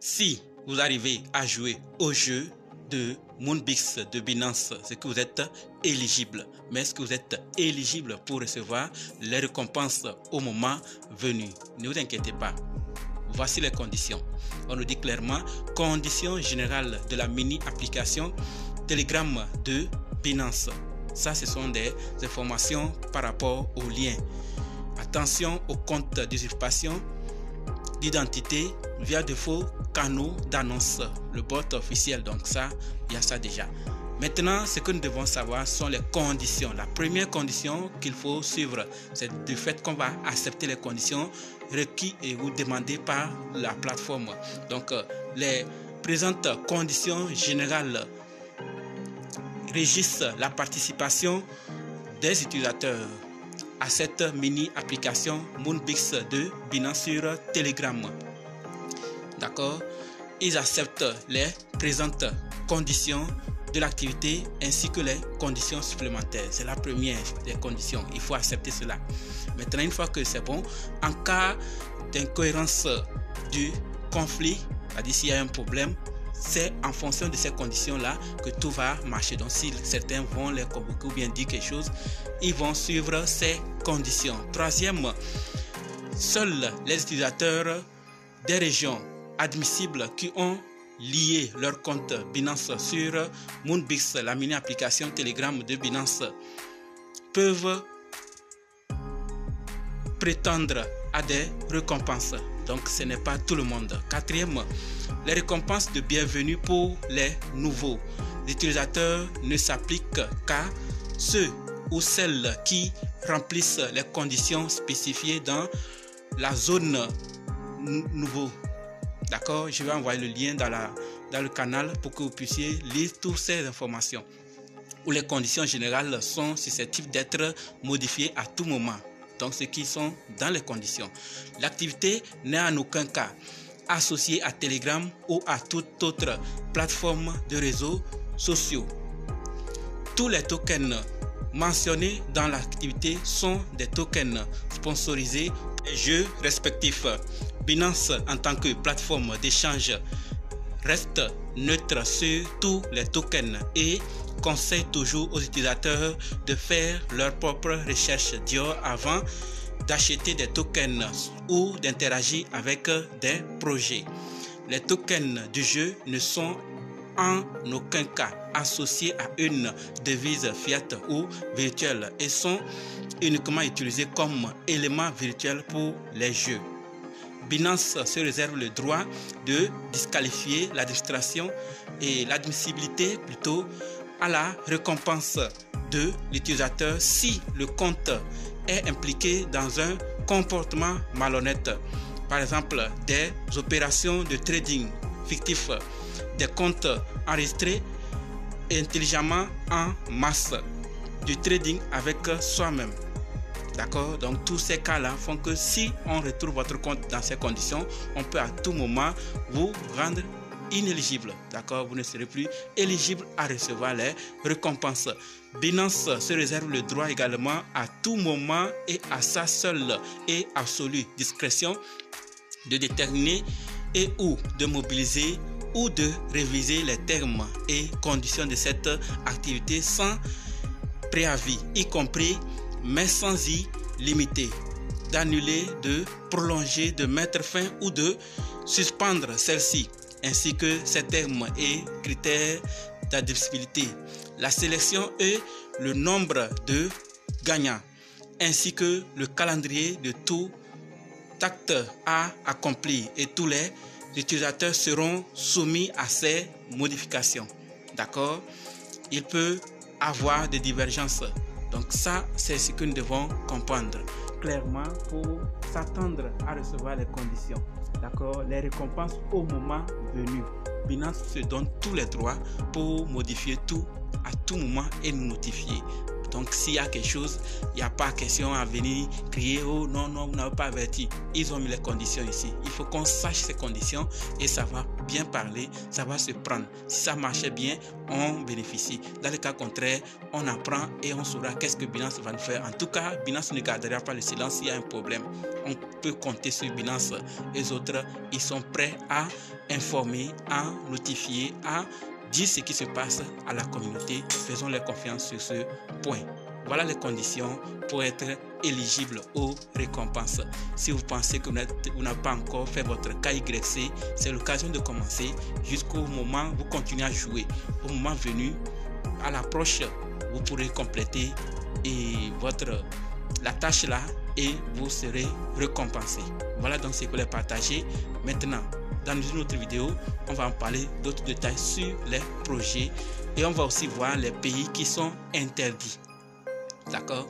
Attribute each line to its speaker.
Speaker 1: Si vous arrivez à jouer au jeu de Moonbix de Binance, c'est que vous êtes éligible. Mais est-ce que vous êtes éligible pour recevoir les récompenses au moment venu? Ne vous inquiétez pas. Voici les conditions. On nous dit clairement, conditions générales de la mini-application Telegram de Binance. Ça, ce sont des informations par rapport aux liens. Attention aux comptes d'usurpation d'identité via de faux canaux d'annonce, le bot officiel. Donc ça, il y a ça déjà. Maintenant, ce que nous devons savoir sont les conditions. La première condition qu'il faut suivre, c'est du fait qu'on va accepter les conditions requises et ou demandées par la plateforme. Donc, les présentes conditions générales régissent la participation des utilisateurs à cette mini-application Moonbix de Binance sur Telegram. D'accord? Ils acceptent les présentes conditions de l'activité ainsi que les conditions supplémentaires. C'est la première des conditions. Il faut accepter cela. Maintenant, une fois que c'est bon, en cas d'incohérence du conflit, c'est-à-dire s'il y a un problème, c'est en fonction de ces conditions-là que tout va marcher. Donc, si certains vont les convoquer ou bien dire quelque chose, ils vont suivre ces conditions. Troisième, seuls les utilisateurs des régions admissibles qui ont lié leur compte Binance sur Moonbix, la mini-application Telegram de Binance, peuvent prétendre à des récompenses. Donc, ce n'est pas tout le monde. Quatrième, les récompenses de bienvenue pour les nouveaux utilisateurs ne s'appliquent qu'à ceux ou celles qui remplissent les conditions spécifiées dans la zone nouveau. D'accord? Je vais envoyer le lien dans le canal pour que vous puissiez lire toutes ces informations. Où les conditions générales sont susceptibles d'être modifiées à tout moment. Donc, ceux qui sont dans les conditions. L'activité n'est en aucun cas associée à Telegram ou à toute autre plateforme de réseaux sociaux. Tous les tokens mentionnés dans l'activité sont des tokens sponsorisés des jeux respectifs. Binance, en tant que plateforme d'échange, reste neutre sur tous les tokens et conseille toujours aux utilisateurs de faire leur propre recherche Dior avant d'acheter des tokens ou d'interagir avec des projets. Les tokens du jeu ne sont en aucun cas associés à une devise fiat ou virtuelle et sont uniquement utilisés comme élément virtuel pour les jeux. Binance se réserve le droit de disqualifier l'administration et l'admissibilité plutôt à la récompense de l'utilisateur si le compte est impliqué dans un comportement malhonnête. Par exemple, des opérations de trading fictif, des comptes enregistrés intelligemment en masse, du trading avec soi-même. D'accord? Donc, tous ces cas-là font que si on retrouve votre compte dans ces conditions, on peut à tout moment vous rendre inéligible. D'accord? Vous ne serez plus éligible à recevoir les récompenses. Binance se réserve le droit également à tout moment et à sa seule et absolue discrétion de déterminer et ou de mobiliser ou de réviser les termes et conditions de cette activité sans préavis, y compris mais sans y limiter, d'annuler, de prolonger, de mettre fin ou de suspendre celle-ci, ainsi que ses termes et critères d'admissibilité, la sélection et le nombre de gagnants, ainsi que le calendrier de tout acte à accomplir et tous les utilisateurs seront soumis à ces modifications. D'accord? Il peut avoir des divergences. Donc ça, c'est ce que nous devons comprendre clairement pour s'attendre à recevoir les conditions. D'accord? Les récompenses au moment venu. Binance se donne tous les droits pour modifier tout à tout moment et nous notifier. Donc s'il y a quelque chose, il n'y a pas question à venir crier, oh non, non, vous n'avez pas averti. Ils ont mis les conditions ici. Il faut qu'on sache ces conditions et ça va bien parler, ça va se prendre. Si ça marchait bien, on bénéficie. Dans le cas contraire, on apprend et on saura qu'est-ce que Binance va nous faire. En tout cas, Binance ne gardera pas le silence s'il y a un problème. On peut compter sur Binance. Les autres, ils sont prêts à informer, à notifier, à dire ce qui se passe à la communauté. Faisons-leur confiance sur ce point. Voilà les conditions pour être éligible aux récompenses. Si vous pensez que vous n'avez pas encore fait votre KYC, c'est l'occasion de commencer jusqu'au moment où vous continuez à jouer. Au moment venu, à l'approche, vous pourrez compléter la tâche là et vous serez récompensé. Voilà donc ce que je voulais partager. Maintenant, dans une autre vidéo, on va en parler d'autres détails sur les projets et on va aussi voir les pays qui sont interdits. D'accord?